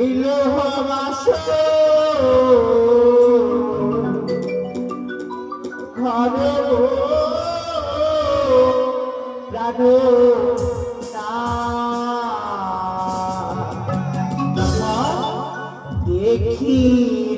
এলো বাস ঘরে প্রাণ দেখিতেছে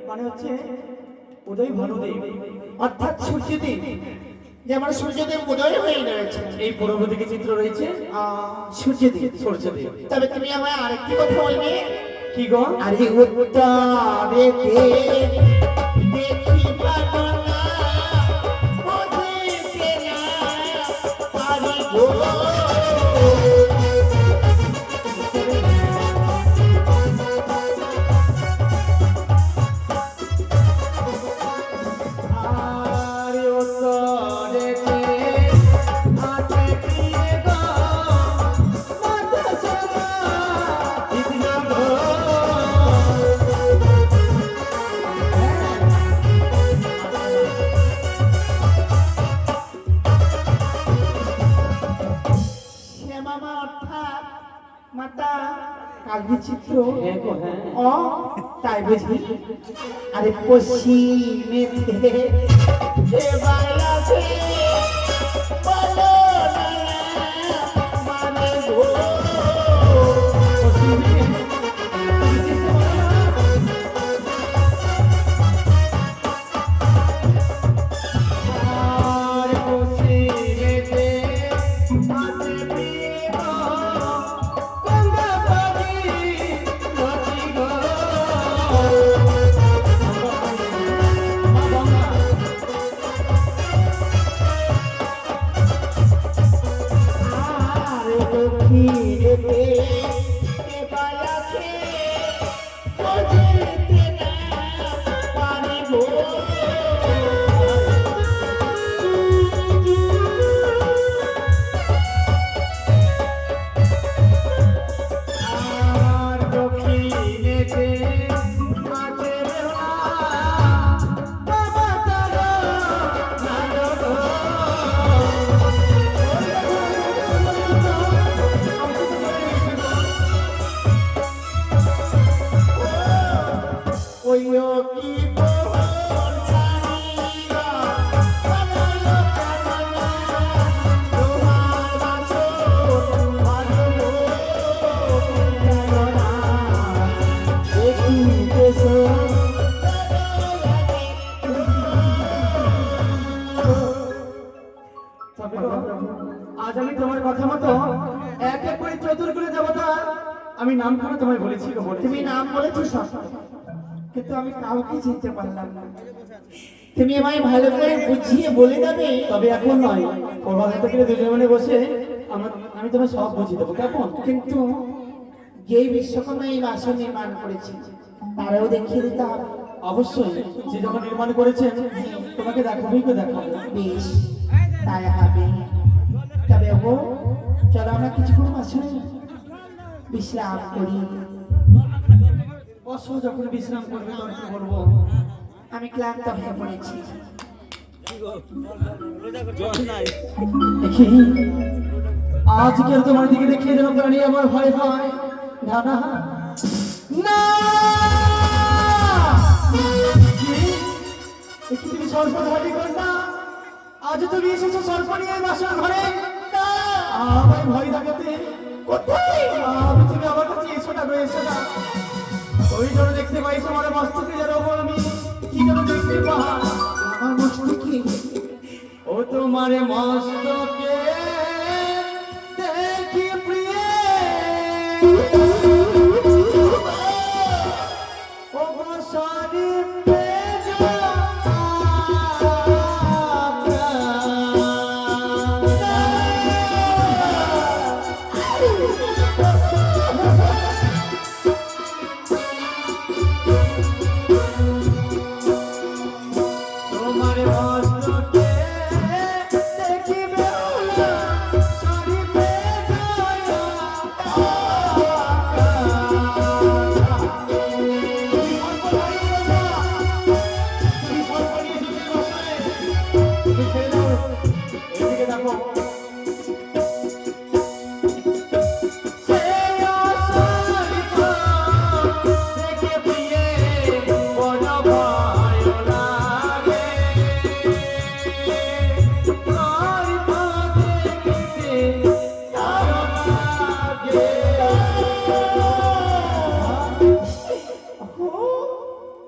মানে হচ্ছে উদয় ভানুদেব অর্থাৎ সূর্যদেব, যেমন সূর্যদেব উদয় হয়ে রয়েছে। এই পূর্ব দিকে চিত্র রয়েছে সূর্যদেব। সূর্যদেব, তবে তুমি আমায় আরেকটি কথা বলবে। কি গো? আরে উত্তরেতে দেখি পাবো না, বুঝিতে না পারি গো। চিত্র ও তাই বুঝি। আরে পশ্চিমে মানে দক্ষিণেতে কে বায়াছে বুঝিতে না পারিব আর দক্ষিণেতে আছে বেলা বাবা তারা নারদ ওইও কি বহর জানিয়া বানালো কামনা তোমার বাসর ভালো জানা দেখিতেছ তবে গো, আজ আমি তোমার কথা মতো এক এক করে চতুর্গুলো দেবতা আমি নামখানা তোমায় বলেছি গো, বলেছি। তুমি নাম বলেছো সব কিন্তু আমি কাউকে চিনতে পারলাম না তুমি আমায় ভালো করে বুঝিয়ে বলে দেবে তবে এখন নয়, পরবার হাতে করে দুজনে মিলে বসে আমি তোমায় সব বুঝিয়ে দেবো, কেমন? কিন্তু যেই বিশ্বকর্মা এই বাসন নির্মাণ করেছে তারাও দেখিয়ে দিতে হবে অবশ্যই, যে যখন নির্মাণ করেছেন তোমাকে দেখাবেই তো দেখাবে। বেশ তাই হবে তবে ও চলো আমরা কিছুক্ষণ বাসনে বিশ্রাম করি বসো, যখন বিশ্রাম করবে তখন কি বলবো? আমি ক্লান্ত হয়ে পড়েছি দেখি আজকে তোমার দিকে দেখিয়ে যেন প্রাণী আমার ভয় হয় না না না। দেখি তুমি সর্বধারী কর না, আজ তুমি এসেছো সর্প নিয়ে বাসন ঘরে, আমার ভয় লাগাতে কোথায় আমি তুমি আমার কাছে এসো না গো, এসো না। ওই জন্য দেখতে পাই তোমার মস্তকে যেন আমি কি যেন দেখতে পাই, আমার মস্তকে ও তোমার মস্তকে দেখি প্রিয়, ও গো সারি তোমার মস্তকে দেখিবে সারি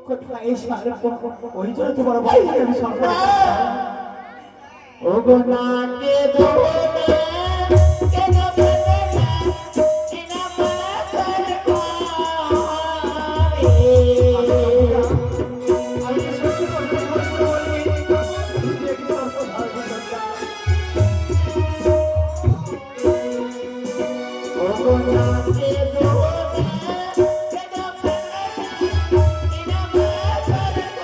কোথায় সর্প ওই জন্য তোমার ভয় লাগে, আমি সর্ব ও গো নাকে দোলে কেন বলে না এনা পাতার পারে আমি তো সত্যি কথা বলি, তুমি একটু সর্ব ধারণ করতে। ও গো নাকে দোলে কেন বলে না এনা পাতার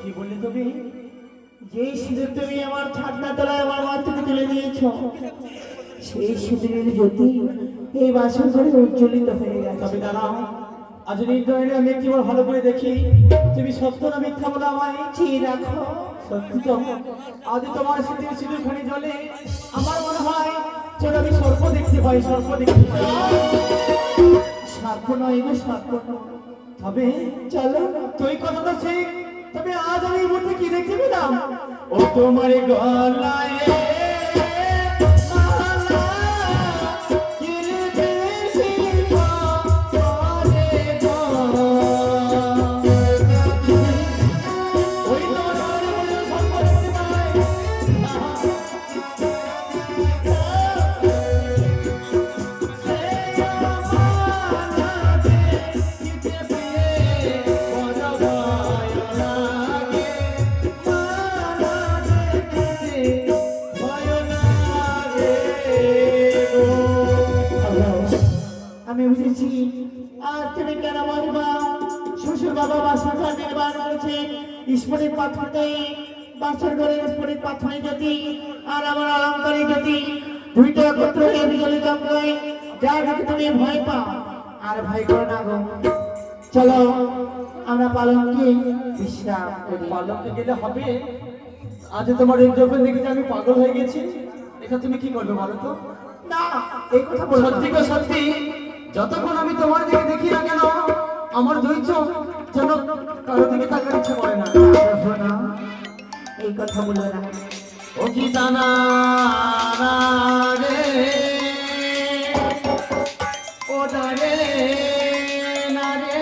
কি বললে তুমি? যেই সিঁদুর তুমি আমার ছাদনা তলায় আমার মাথা থেকে তুলে দিয়েছো সেই সিঁদুরের জ্যোতি এই বাসন ঘরে উজ্জ্বলিত হয়ে গেছে তবে দাঁড়াও, আজ নির্ণয় আমি একটিবার ভালো করে দেখি তুমি সত্য না মিথ্যা বলো আমায়। চেয়ে রাখো সত্যি তো, আজ তোমার স্মৃতির সিঁদুরখানি জলে আমার মনে হয় যেন আমি সর্প দেখতে পাই, সর্প দেখতে পাই। সার্প নয় গো সার্প নয়। তবে চলো তুই কথা তো ঠিক, তবে আজ আমি এই মুহূর্তে কি দেখতে পেলাম? ও তোমার গলায় মালা কিরবে শিখা করে গো। ওই তোমার গলার মধ্যে সর্প দেখতে পাই। আমি বুঝেছি আর তুমি কেন বলবা শ্বশুর বাবা বাসর ঘর নির্মাণ করেছেন স্ফটিক পাথরে, বাসর ঘরে স্ফটিক পাথরে যদি আর আমার অলঙ্কারে যদি দুইটা একত্র হয়ে বিজলিত হয়, যা দেখে তুমি ভয় পাও আর ভয় করো না গো। চলো আমরা পালনকে বিশ্রাম করি। পালকে গেলে হবে? আজ তোমার এই যখন দেখি যে আমি পাগল হয়ে গেছি, এটা তুমি কি করবে বলো তো? না এই কথা বলো না। সত্যি গো সত্যি, যতক্ষণ আমি তোমার দিকে দেখি না কেন আমার দুই চোখ যেন কারো দিকে তাকার ইচ্ছে করে না। দেখো না, এই কথা বলো না। ও কি জানা রে, ও দারে না রে,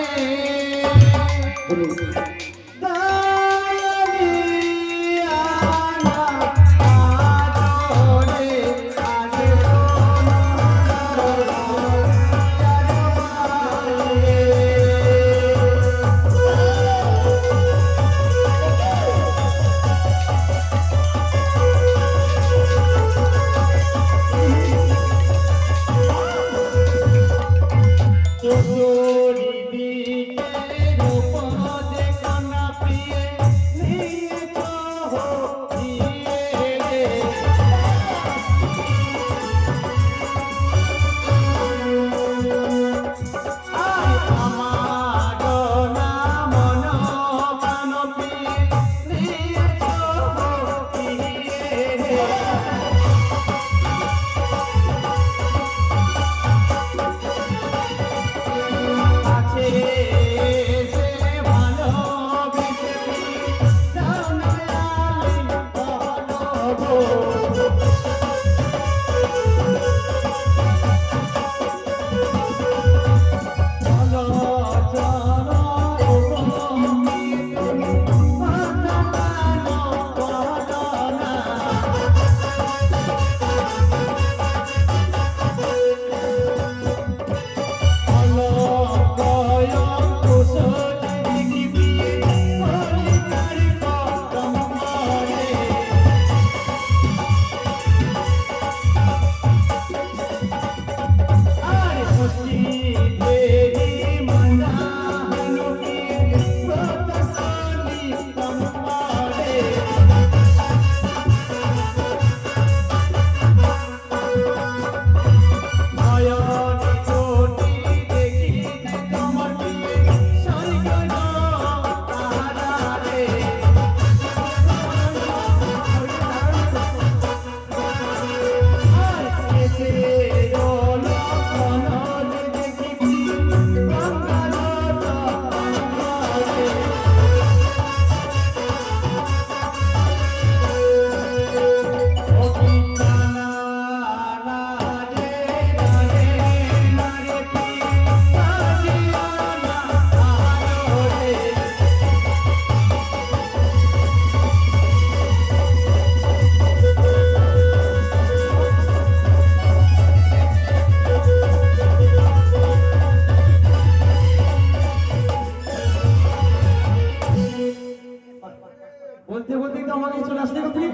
বলতে বলতে তো আমাকে চলে আসলে তুমি।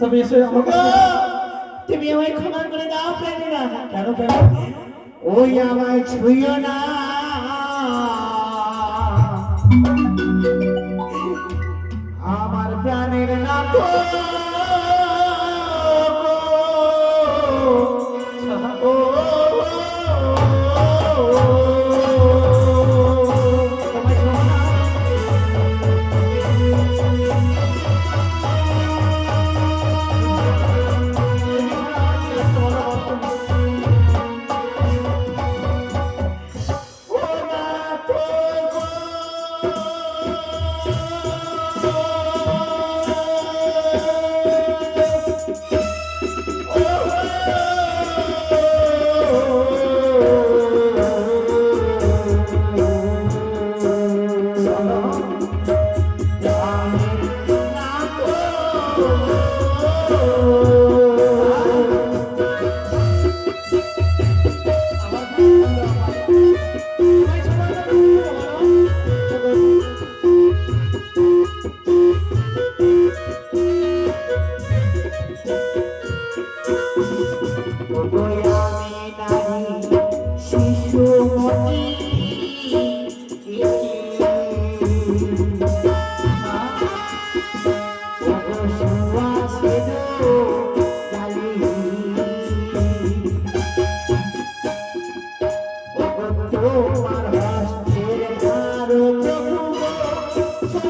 তবে এসে আমাকে তুমি আমায় ক্ষমা করে দাও প্রেমিনা। কেন কেন? ওই আমায় ছুঁয়ো না, আমার প্রাণের নাথ ও ও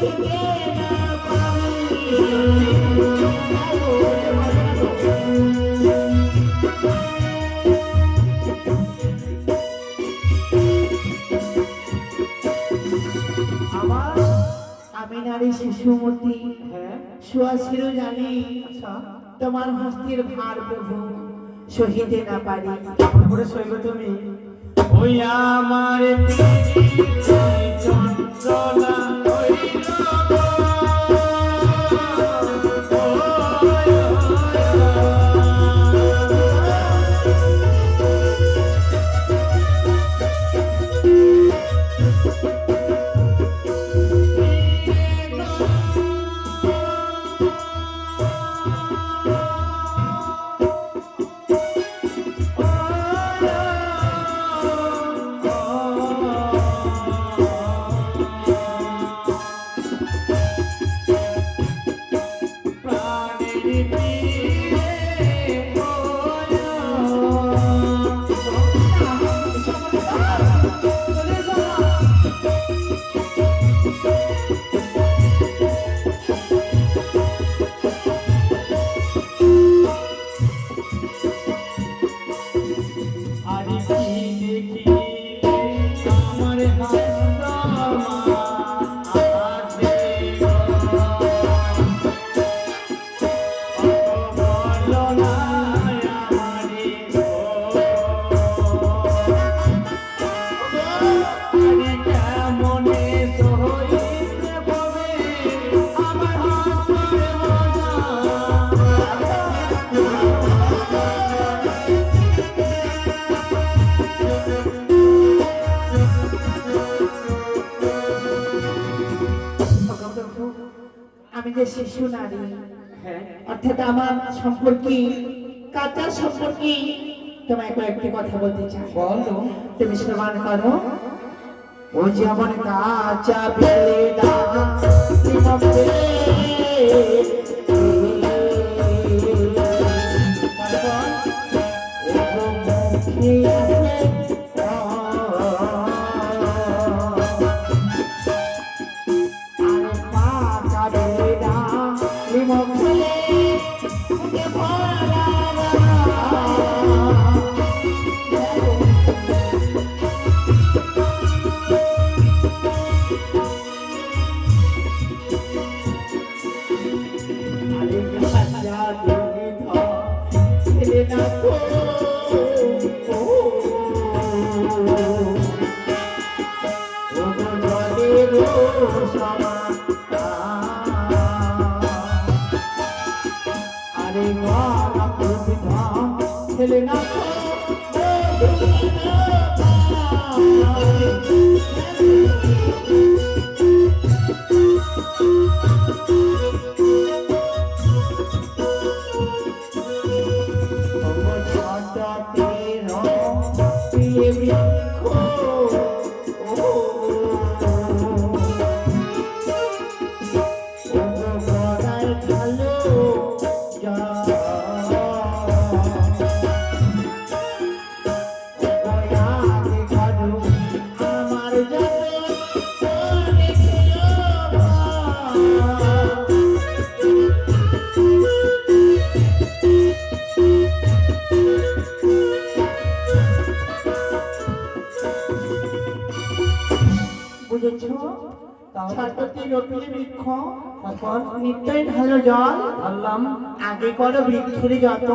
সহিতে না পারি। আমার আমি নারী শিশুমতী হ্যাঁ সুয়াশিরও জানি আচ্ছা তোমার হস্তির ভার প্রভু সহিতে না পারি। কেমন করে সইবে তুমি? ওই আমার চঞ্চলা হইল গো। আমি যে শিশু নারী হ্যাঁ অর্থাৎ আমার সম্পর্কে কাঁচা সম্পর্কে তোমায় কয়েকটি কথা বলতে চাই। বলো। তুমি শ্রবণ করো। ও যেমন কাঁচা বেদা নিত্যই ঢালো জল আল্লাম আগে করো বৃক্ষের যত্ন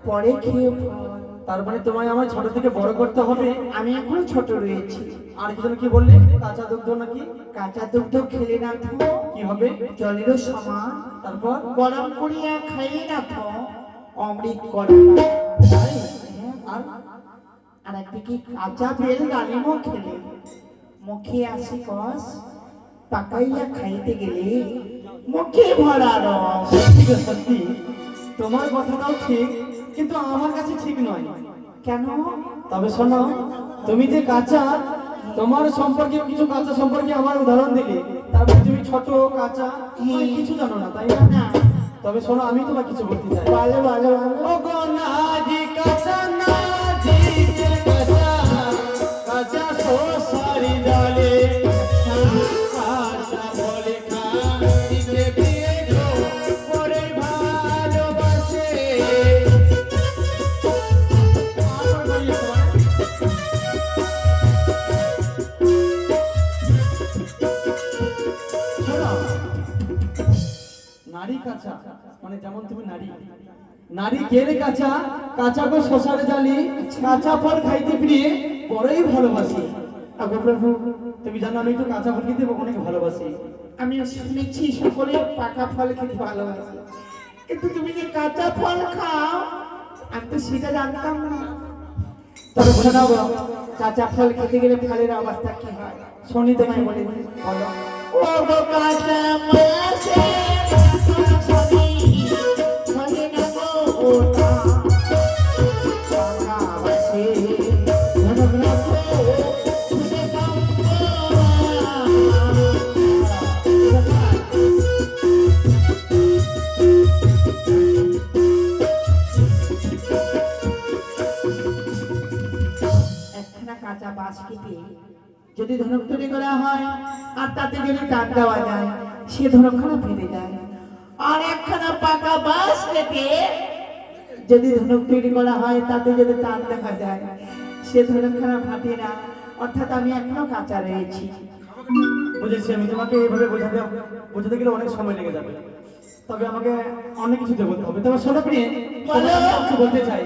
পরে খেয়ে ফল। তার মানে তোমায় আমার ছোট থেকে বড় করতে হবে। আমি এখনো ছোট রয়েছি। আর কি যেন কি বললে? কাঁচা দুগ্ধ নাকি? কাঁচা দুগ্ধ খেলে না তো কি হবে? জলেরও সমান। তারপর গরম করিয়া খাইলে না তো অমৃত করে। তাই? আর আর একদিকে কাঁচা বেল ডালিমও খেলে মুখে আসি কস, পাকাইয়া খাইতে গেলে মুখে ভরা রস। ঠিক আছে, সত্যি তোমার কথাটাও ঠিক, কিন্তু আমার কাছে ঠিক নয়। কেন? তবে শোনো, তুমি যে কাঁচা, তোমার সম্পর্কে কিছু কাঁচা সম্পর্কে আমার উদাহরণ দিলে, তারপরে তুমি ছোট কাঁচা মানে কিছু জানো না, তাই না? না। তবে শোনো, আমি তোমার কিছু বলতে চাই। ভালো ভালো ভালো। ও গো নাজি কাঁচা, নাজি কাঁচা, কাঁচা সোসারি ডালে কাঁচা নারী কাঁচা মানে যেমন তুমি নারী নারী কেড়ে কাঁচা কাঁচা গো শশার জালি কাঁচা ফল খাইতে প্রিয়ে বড়ই ভালোবাসি। আগো প্রভু, তুমি জানো আমি একটু কাঁচা ফল খেতে অনেক ভালোবাসি। আমি শুনেছি সকলে পাকা ফল খেতে ভালোবাসে, কিন্তু তুমি যে কাঁচা ফল খাও আমি তো সেটা জানতাম না। তবে শোনাও গো, কাঁচা ফল খেতে গেলে ফলের অবস্থা কি হয় শনি তোমায় দেখি বলে দিই। বলো। ও গো কাঁচা মাছে ছবি ছবি না গো ওটা পাকা মাছে ধনক রাখো খুদে দাও একখানা কাঁচা বাঁশ কেটে যদি ধনুক তৈরি করা হয় আর তাতে যদি টান দেওয়া যায় সে ধনুকখানা ফেটে যায়। আর একখানা পাকা বাঁশ কেটে যদি ধনুক তৈরি করা হয় তাতে যদি টান দেখা যায় সে ধনুকখানা ফাটে না। অর্থাৎ আমি এখনো কাঁচা রয়েছি। বুঝেছি, আমি তোমাকে এইভাবে বোঝাতে গেলে অনেক সময় লেগে যাবে, তবে আমাকে অনেক কিছুতে বলতে হবে। তবে শোনো প্রিয়, বলো। কিছু বলতে চাই।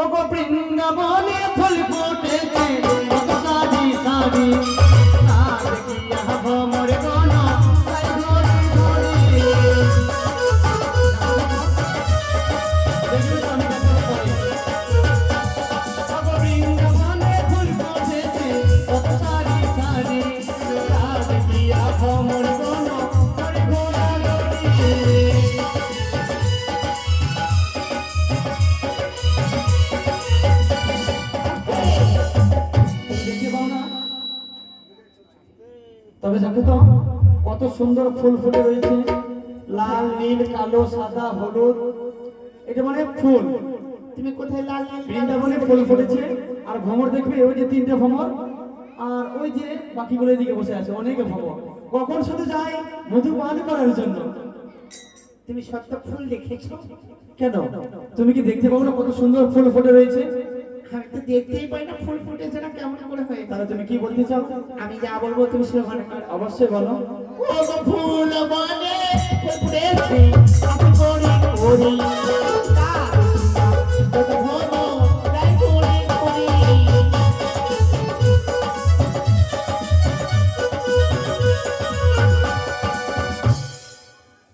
ও গো বৃন্দাবনে ফুল ফুটেছে কত সারি সারি, আর দেখিয়া ভ্রমরে গণ তাই ঘরে ঘরে। দেখবে তো আমি কথা বলি। ও গো বৃন্দাবনে ফুল ফুটেছে কত সারি সারি, আর দেখিয়া ভ্রমরে গণ তাই ঘরে ঘরে। দেখতে পাও না? তবে দেখো তো কত সুন্দর ফুল ফুটে রয়েছে, লাল নীল কালো সাদা হলুদ, এটা মানে ফুল। তুমি কোথায় লাল নীল বৃন্দাবনে ফুল ফুটেছে। আর ভ্রমর দেখবে ওই যে তিনটে ভ্রমর, আর ওই যে বাকিগুলো এদিকে বসে আছে অনেক ভ্রমর। কখন শুধু যায় মধু পান করার জন্য। তুমি সত্য ফুল দেখেছো? কেন তুমি কি দেখতে পাবো না কত সুন্দর ফুল ফুটে রয়েছে? আমি তো দেখতেই পাই না ফুল ফুটেছে না কেমন করে হয়ে। তাহলে তুমি কি বলতে চাও? আমি যা বলবো তুমি সেখানে করো। অবশ্যই বলো। ও গো ফুল বনে ফুটেছে আমি করি করি কত ঘন তাই করি করি।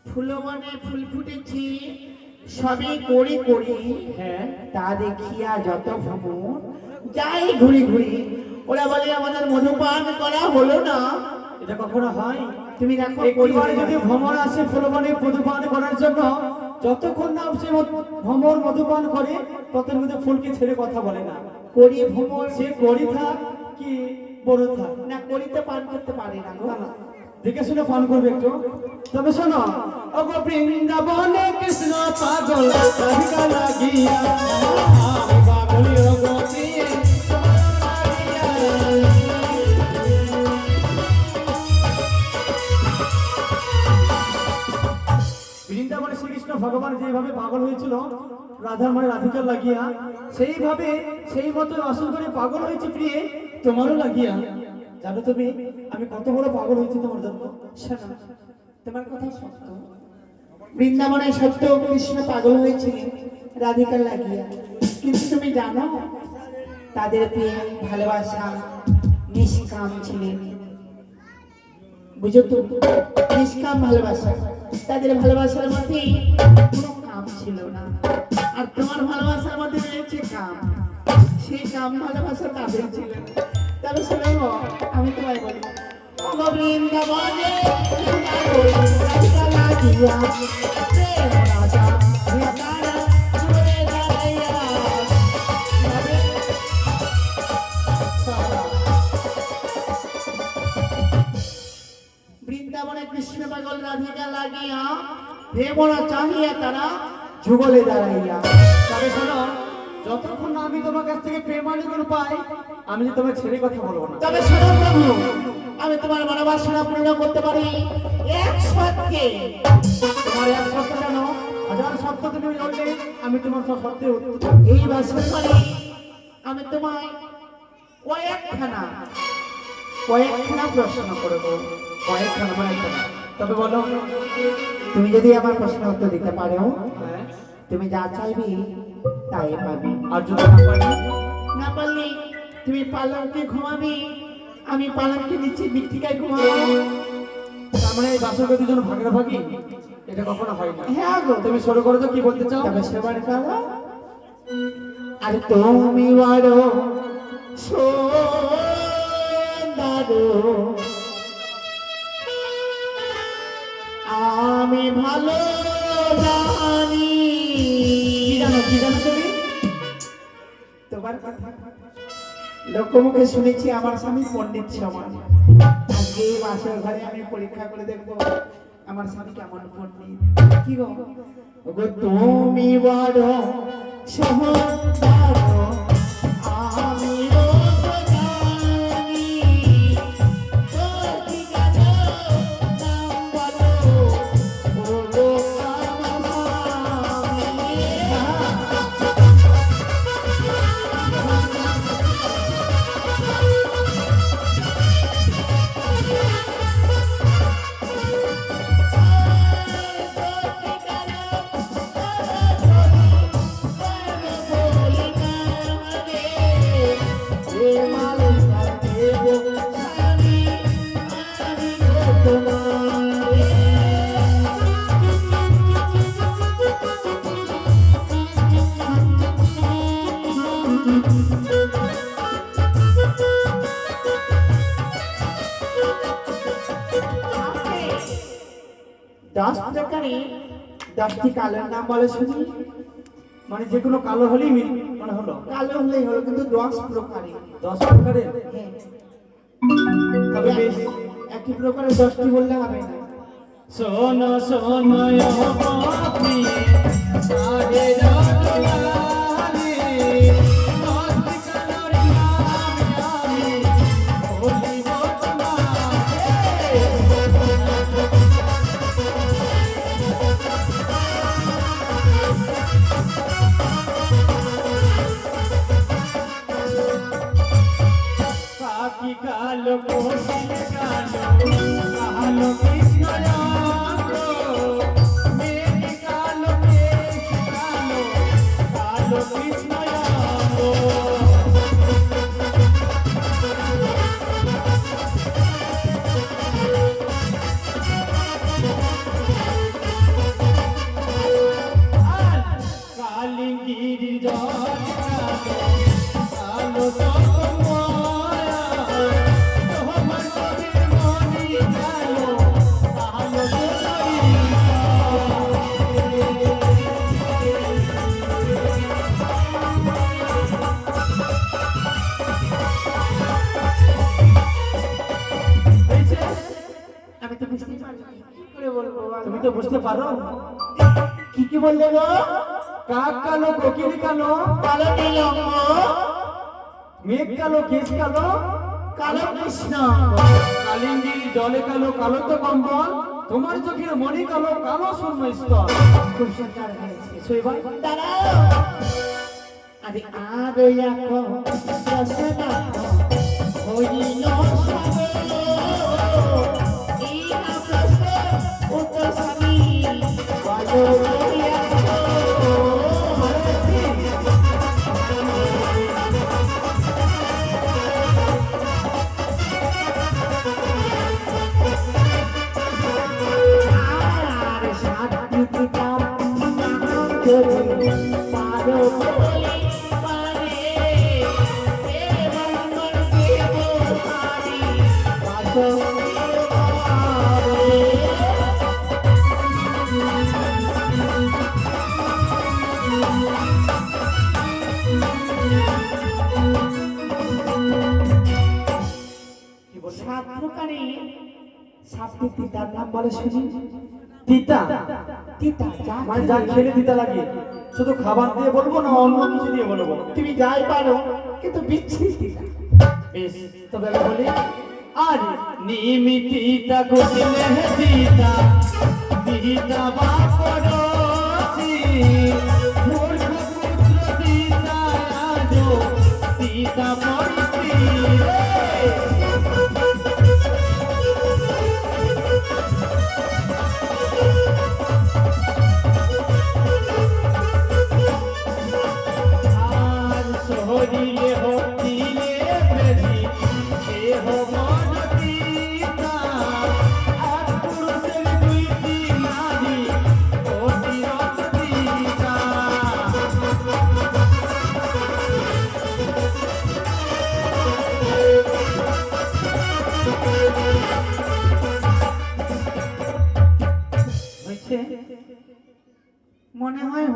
ফুল বনে ফুল ফুটেছে সবই করি করি, হ্যাঁ, তা দেখিয়া যত ভ্রমণ যাই ঘুরি ঘুরি ওরা বলে আমাদের মধুপান করা হলো না। এটা কখনো হয়? তুমি দেখো একবার যদি ভ্রমর আসে ফুলবনে মধুপান করার জন্য, যতক্ষণ না সে ভ্রমর মধুপান করে ততক্ষণ মধ্যে ফুলকে ছেড়ে কথা বলে না। করি ভ্রমণ সে করি থাক কি বড় থাক, না করিতে পান করতে পারে না গো। না, না, দেখে শুনে পান করবে একটু। তবে শোনো, ওগো বৃন্দাবনে কৃষ্ণ পাগল রাধিকা লাগিয়া, আমি পাগল ওগো প্রিয়ে তোমার লাগিয়া। বৃন্দাবনে শ্রীকৃষ্ণ ভগবান যেভাবে পাগল হয়েছিল রাধার মানে রাধিকার লাগিয়া, সেইভাবে সেই মতো আসল করে পাগল হয়েছে প্রিয়ে তোমারও লাগিয়া। জানো তুমি আমি কত বড় পাগল হয়েছি তোমার জন্য? শোনো, তোমার কথা সত্য, বৃন্দাবনে সত্য কৃষ্ণ পাগল হয়েছিলেন রাধিকার লাগিয়া, কিন্তু তুমি জানো তাদের প্রেম ভালোবাসা নিষ্কাম ছিলেন। বুঝো তো, নিষ্কাম ভালোবাসা, তাদের ভালোবাসার মধ্যে কোনো কাম ছিল না। আর তোমার ভালোবাসার মধ্যে রয়েছে কাম, সেই কাম ভালোবাসা তাদের ছিল। তবে শোনো, আমি তোমায় বলি ও গো বৃন্দাবনে রাধিকা লাগিয়া, প্রেম রাজা হৃদয় জুড়ে দাঁড়াইয়া। বৃন্দাবনে কৃষ্ণ পাগল রাধিকা লাগিয়া, প্রেমরা চাহিয়া তারা যুগলে দাঁড়াইয়া। তবে শোনো, যতক্ষণ না আমি তোমার কাছ থেকে প্রেমালিগুলো পাই আমি যে তোমার ছেড়ে কথা বলবো না। তবে শোনো প্রভু, আমি তোমার মনোবাসনা পূর্ণ করতে পারি এক সত্যে। তোমার এক সত্য কেন, হাজার সত্য তুমি বললে আমি তোমার সব সত্যে উত্তর। এই বাসন পারি আমি তোমায় কয়েকখানা প্রশ্ন করবো। কয়েকখানা মানে একটা না। তবে বলো। তুমি যদি আমার প্রশ্নের উত্তর দিতে পারো, হ্যাঁ। তুমি যা চাইবি তাই পাবি। আর যদি না পারি? না পারলে তুমি পালঙ্কে ঘুমাবি, আমি পালঙ্কে নিচে মৃত্তিকায় ঘুমাবো। তার মানে এই বাসর গতির জন্য ভাগাভাগি এটা কখনো হয় না। হ্যাঁ গো, তুমি শুরু করো তো, কি বলতে চাও? তবে সেবার কালা আরে তুমি বড় সুন্দর, আমি ভালো জানি। কি জানো, কি জানো তুমি? তোমার কথা লোকমুখে শুনেছি আমার স্বামী পণ্ডিত সমান। আজকে এই বাসর ঘরে আমি পরীক্ষা করে দেখবো আমার স্বামী কেমন পণ্ডিত। কি গো ওগো তুমি বড় সুন্দর, আমিও তো জানি। তোর ঠিকানা নাম বলো, ওগো আমার দশ প্রকারে 10টি কালোর নাম বলে শুনি। মানে যে কোনো কালো হলেই মানে হলো? কালো হলেই হলো, কিন্তু 10 প্রকারে। 10 প্রকারের? হ্যাঁ। তবে বেশ। একই প্রকারে 10টি বললে হবে না। শোনো শোনো ও পাপি সারে রাতলারে, দশ কালোর নাম আমি বলিব তোমারে। পাখি কালো, কোকিল কালো, কালো কৃষ্ণ রঙ্গ, মেঘ কালো, কেশ কালো, কালো কৃষ্ণ রঙ্গ। আর কালিঙ্গির জল কালো, কালো তপমায়া, তোমার চোখের মনি কালো, কালো সোনাইয়া। হয়েছে? আমি তো বুঝতে পারি না। কি করে বলবো বলো? তুমি তো বুঝতে পারো। কি কি বললে গো? কাক কালো, কোকিল কালো, কালো নীলঙ্গ, মেঘ কালো, কেশ কালো, কালো কৃষ্ণ, কালিঙ্গির জলে কালো, কালো তো কম্বল, তোমার চোখের মনি কালো, কালো শূন্য স্তর। খুব সুন্দর হয়েছে। শৈবাল দাঁড়াও, আরে আরো দেখো রসনা হইল সবে, এই না প্রশ্ন উত্তর স্বামী বলো রইয়া। আর সাথী পিতার নাম যদি পারো বলে পারে, এবং মন দেব হারি বাসন্তীর ঘরে। কি বলছে? 7 প্রকারে 7টি পিতার নাম বলে শুনি। তিতা? তিতা যা মানে যা খেলে তিতা লাগে। শুধু খাবার দিয়ে বলবো না অন্য কিছু দিয়ে বলবো? তুমি যাই পারো, কিন্তু বিচ্ছিরি তিতা। বেশ, তবে আমি বলি। আর নিমিতিতা কুটিলে তিতা, তিতা বাপরসি, মূর্খ পুত্র তিতা রাজো, তিতা পরিতি রে। মনে হয়